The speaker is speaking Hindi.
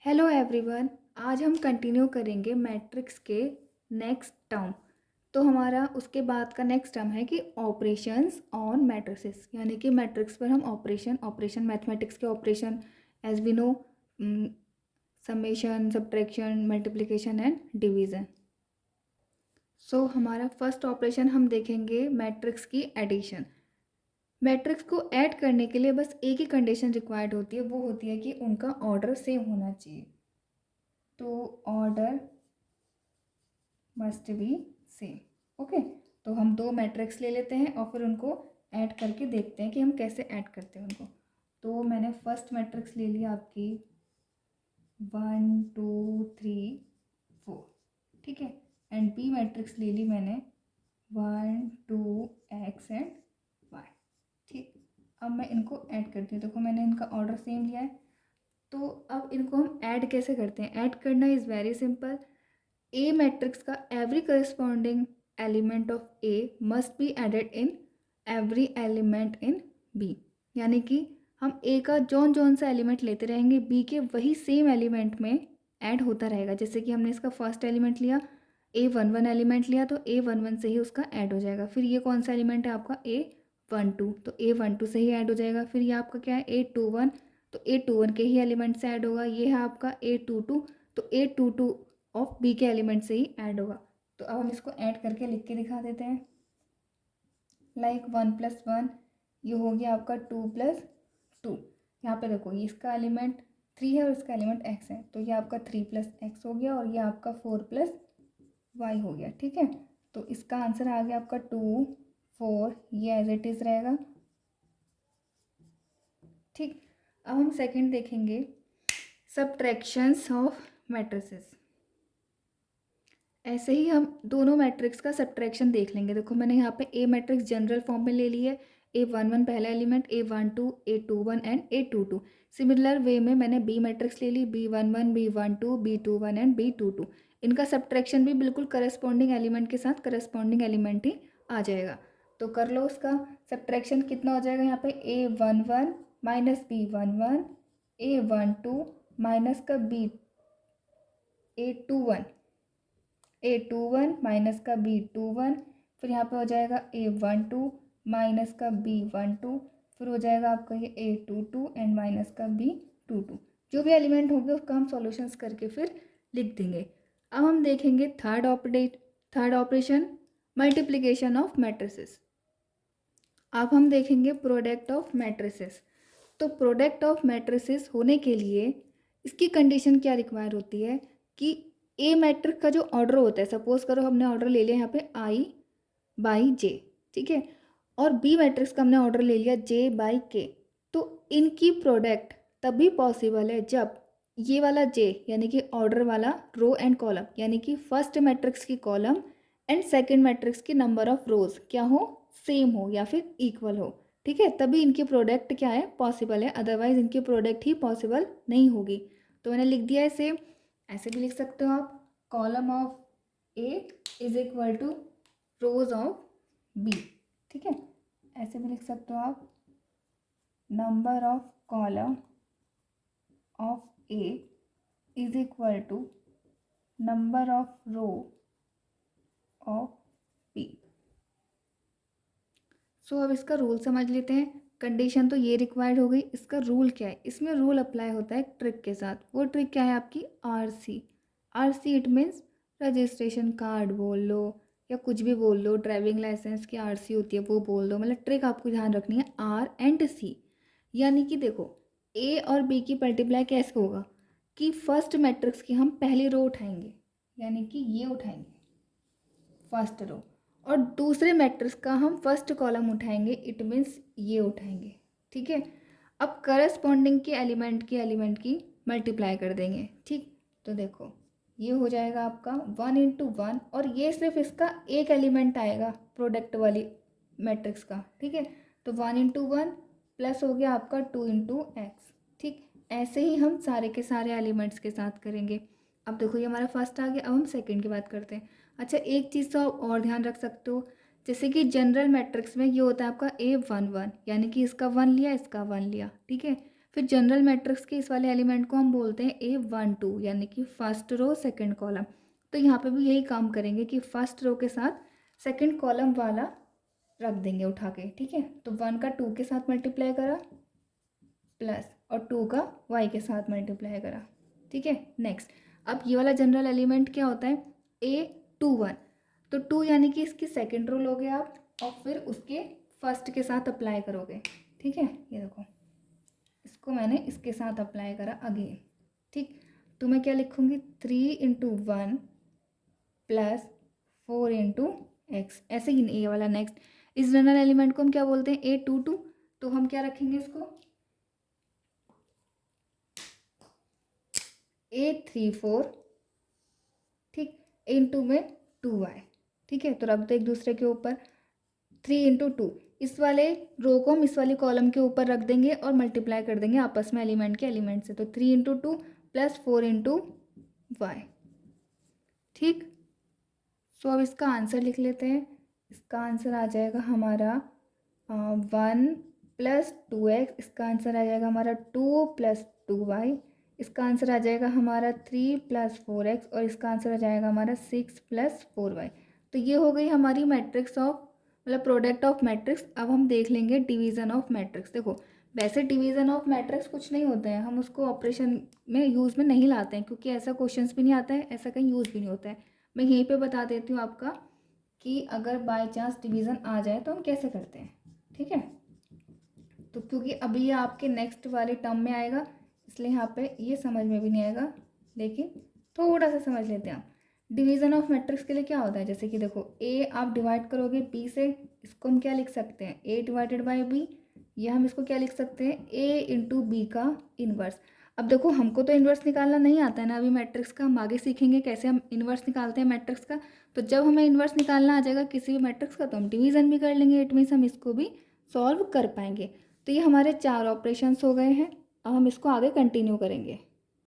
Hello everyone. आज हम कंटिन्यू करेंगे मैट्रिक्स के नेक्स्ट टर्म। तो हमारा उसके बाद का नेक्स्ट टर्म है कि ऑपरेशंस ऑन मैट्रिसेस, यानी कि मैट्रिक्स पर हम ऑपरेशन मैथमेटिक्स के operation as we know, summation, subtraction, multiplication and division. So हमारा फर्स्ट ऑपरेशन हम देखेंगे मैट्रिक्स की एडिशन। मैट्रिक्स को ऐड करने के लिए बस एक ही कंडीशन रिक्वायर्ड होती है, वो होती है कि उनका ऑर्डर सेम होना चाहिए। तो order must be same. Okay, तो हम दो मैट्रिक्स ले लेते हैं और फिर उनको ऐड करके देखते हैं कि हम कैसे ऐड करते हैं उनको। तो मैंने फर्स्ट मैट्रिक्स ले लिया आपकी 1 2 3 4, ठीक है। एंड बी मैट्रिक्स ले ली मैंने 1 2 x एंड y, ठीक। अब मैं इनको ऐड करती हूँ। देखो मैंने इनका ऑर्डर सेम लिया है। तो अब इनको हम ऐड कैसे करते हैं? ऐड करना is very simple. A matrix का every corresponding element of A must be added in every element in B, यानी कि हम ए का जौन जौन सा एलिमेंट लेते रहेंगे बी के वही सेम एलिमेंट में ऐड होता रहेगा। जैसे कि हमने इसका फर्स्ट एलिमेंट लिया, A11 एलिमेंट लिया, तो A11 से ही उसका ऐड हो जाएगा। फिर ये कौन सा एलिमेंट है आपका A12, तो A12 से ही ऐड हो जाएगा। फिर ये आपका क्या है A21, तो A21 के ही एलिमेंट से ऐड होगा। ये है आपका A22, तो A22 ऑफ बी के एलिमेंट से ही ऐड होगा। तो अब हम इसको ऐड करके लिख के दिखा देते हैं। लाइक 1 + 1, ये हो गया आपका 2 + 2। यहाँ पे देखो ये इसका एलिमेंट 3 है और इसका एलिमेंट x है, तो ये आपका 3 + x हो गया और ये आपका 4 + y हो गया, ठीक है। तो इसका आंसर आ गया आपका 2 4, ये एज इट इज़ रहेगा, ठीक। अब हम सेकंड देखेंगे, सब्ट्रैक्शंस ऑफ मैट्रिसेस। ऐसे ही हम दोनों मैट्रिक्स का सब्ट्रैक्शन देख लेंगे। देखो मैंने यहाँ पे ए मैट्रिक्स जनरल फॉर्म में ले ली है, A11 पहला element, A12 A21 and A22। Similar way में मैंने बी मैट्रिक्स ले ली, B11 B12 B21 and B22। इनका सब्ट्रैक्शन भी बिल्कुल करस्पॉन्डिंग एलिमेंट के साथ करस्पॉन्डिंग एलिमेंट ही आ जाएगा। तो कर लो उसका सब्ट्रैक्शन। कितना हो जाएगा यहाँ पे A11 minus B11, A12 minus का A21, A21 माइनस का B21, फिर यहाँ पे हो जाएगा A12 माइनस का B12, फिर हो जाएगा आपका ये A22 एंड माइनस का B22। जो भी एलिमेंट होंगे उसका हम सॉल्यूशंस करके फिर लिख देंगे। अब हम देखेंगे third operation, multiplication of matrices. अब हम देखेंगे प्रोडक्ट ऑफ मैट्रिसेस। तो प्रोडक्ट ऑफ मैट्रिसेस होने के लिए इसकी कंडीशन क्या रिक्वायर होती है कि ए मैट्रिक्स का जो ऑर्डर होता है, सपोज करो हमने ऑर्डर ले लिया यहाँ पे I/J, ठीक है, और बी मैट्रिक्स का हमने ऑर्डर ले लिया J/K। तो इनकी प्रोडक्ट तभी पॉसिबल है जब ये वाला J यानी कि ऑर्डर वाला रो एंड कॉलम, यानी कि फर्स्ट मैट्रिक्स की कॉलम एंड सेकेंड मैट्रिक्स की नंबर ऑफ रोज क्या हो, सेम हो या फिर इक्वल हो, ठीक है। तभी इनकी प्रोडक्ट क्या है, पॉसिबल है, अदरवाइज इनकी प्रोडक्ट ही पॉसिबल नहीं होगी। तो मैंने लिख दिया है, ऐसे भी लिख सकते हो आप, column of A is equal to rows of B, ठीक है। ऐसे भी लिख सकते हो आप, number of column of A is equal to number of row of B. So अब इसका रूल समझ लेते हैं। कंडीशन तो ये रिक्वायर्ड हो गई, इसका रूल क्या है? इसमें रूल अप्लाई होता है एक ट्रिक के साथ। वो ट्रिक क्या है आपकी? RC it means registration card बोल लो या कुछ भी बोल लो, ड्राइविंग लाइसेंस की आरसी होती है वो बोल दो। मतलब ट्रिक आपको ध्यान रखनी है R&C। यानी कि देखो ए और बी की मल्टीप्लाई कैसे होगा कि फर्स्ट मैट्रिक्स की हम पहली रो उठाएंगे, यानी कि ये उठाएंगे फर्स्ट रो, और दूसरे मैट्रिक्स का हम फर्स्ट कॉलम उठाएंगे, इट मीन्स ये उठाएंगे, ठीक है। अब करस्पॉन्डिंग के एलिमेंट की मल्टीप्लाई कर देंगे, ठीक। तो देखो ये हो जाएगा आपका 1 × 1, और ये सिर्फ इसका एक एलिमेंट आएगा प्रोडक्ट वाली मैट्रिक्स का, ठीक है। तो 1 × 1 प्लस हो गया आपका 2 × x, ठीक। ऐसे ही हम सारे के सारे एलिमेंट्स के साथ करेंगे। अब देखो ये हमारा फर्स्ट आ गया। अब हम सेकंड की बात करते हैं। अच्छा, एक चीज़ तो आप और ध्यान रख सकते हो, जैसे कि जनरल मैट्रिक्स में ये होता है आपका A11, यानी कि इसका 1 लिया, इसका 1 लिया, ठीक है। फिर जनरल मैट्रिक्स के इस वाले एलिमेंट को हम बोलते हैं A12 यानी कि फर्स्ट रो सेकंड कॉलम। तो यहाँ पे भी यही काम करेंगे कि फर्स्ट रो के साथ सेकंड कॉलम वाला रख देंगे उठा के, ठीक है। तो 1 का 2 के साथ मल्टीप्लाई करा प्लस और 2 का y के साथ मल्टीप्लाई करा, ठीक है। नेक्स्ट अब ये वाला जनरल एलिमेंट क्या होता है A21, तो 2 यानी कि इसकी सेकंड रो लोगे आप और फिर उसके फर्स्ट के साथ अप्लाई करोगे, ठीक है। ये देखो इसको मैंने इसके साथ अप्लाई करा अगेन, ठीक। तो मैं क्या लिखूँगी 3 इंटू 1 प्लस 4 इंटू एक्स, ऐसे ही ये वाला नेक्स्ट। इस जनरल एलिमेंट को हम क्या बोलते हैं A22, तो हम क्या रखेंगे इसको A34, ठीक, इंटू में 2y, ठीक है। तो रख दो एक दूसरे के ऊपर 3 इंटू 2, इस वाले रो को हम इस वाली कॉलम के ऊपर रख देंगे और मल्टीप्लाई कर देंगे आपस में एलिमेंट के एलिमेंट से। तो 3 इंटू 2 प्लस 4 इंटू वाई, ठीक। सो अब इसका आंसर लिख लेते हैं। इसका आंसर आ जाएगा हमारा 1 प्लस 2x, इसका आंसर आ जाएगा हमारा 2 प्लस 2y, इसका आंसर आ जाएगा हमारा 3 प्लस 4x और इसका आंसर आ जाएगा हमारा 6 प्लस 4y। तो ये हो गई हमारी मैट्रिक्स ऑफ मतलब प्रोडक्ट ऑफ मैट्रिक्स। अब हम देख लेंगे डिवीज़न ऑफ मैट्रिक्स। देखो वैसे डिवीज़न ऑफ मैट्रिक्स कुछ नहीं होता है, हम उसको ऑपरेशन में यूज़ में नहीं लाते हैं क्योंकि ऐसा क्वेश्चंस भी नहीं आता है, ऐसा कहीं यूज़ भी नहीं होता है। मैं यहीं पे बता देती हूँ आपका कि अगर बाय चांस डिवीज़न आ जाए तो हम कैसे करते हैं, ठीक है। तो क्योंकि अभी ये आपके नेक्स्ट वाले टर्म में आएगा इसलिए यहाँ पे ये समझ में भी नहीं आएगा, लेकिन थोड़ा सा समझ लेते हैं आप। डिवीज़न ऑफ मैट्रिक्स के लिए क्या होता है, जैसे कि देखो ए आप डिवाइड करोगे बी से, इसको हम क्या लिख सकते हैं ए डिवाइडेड बाई बी, या हम इसको क्या लिख सकते हैं ए इंटू बी का इन्वर्स। अब देखो हमको तो इन्वर्स निकालना नहीं आता है ना अभी मैट्रिक्स का, हम आगे सीखेंगे कैसे हम इन्वर्स निकालते हैं मैट्रिक्स का। तो जब हमें इन्वर्स निकालना आ जाएगा किसी भी मैट्रिक्स का तो हम डिवीज़न भी कर लेंगे, इट मीन्स हम इसको भी सॉल्व कर पाएंगे। तो ये हमारे 4 ऑपरेशंस हो गए हैं। अब हम इसको आगे कंटिन्यू करेंगे।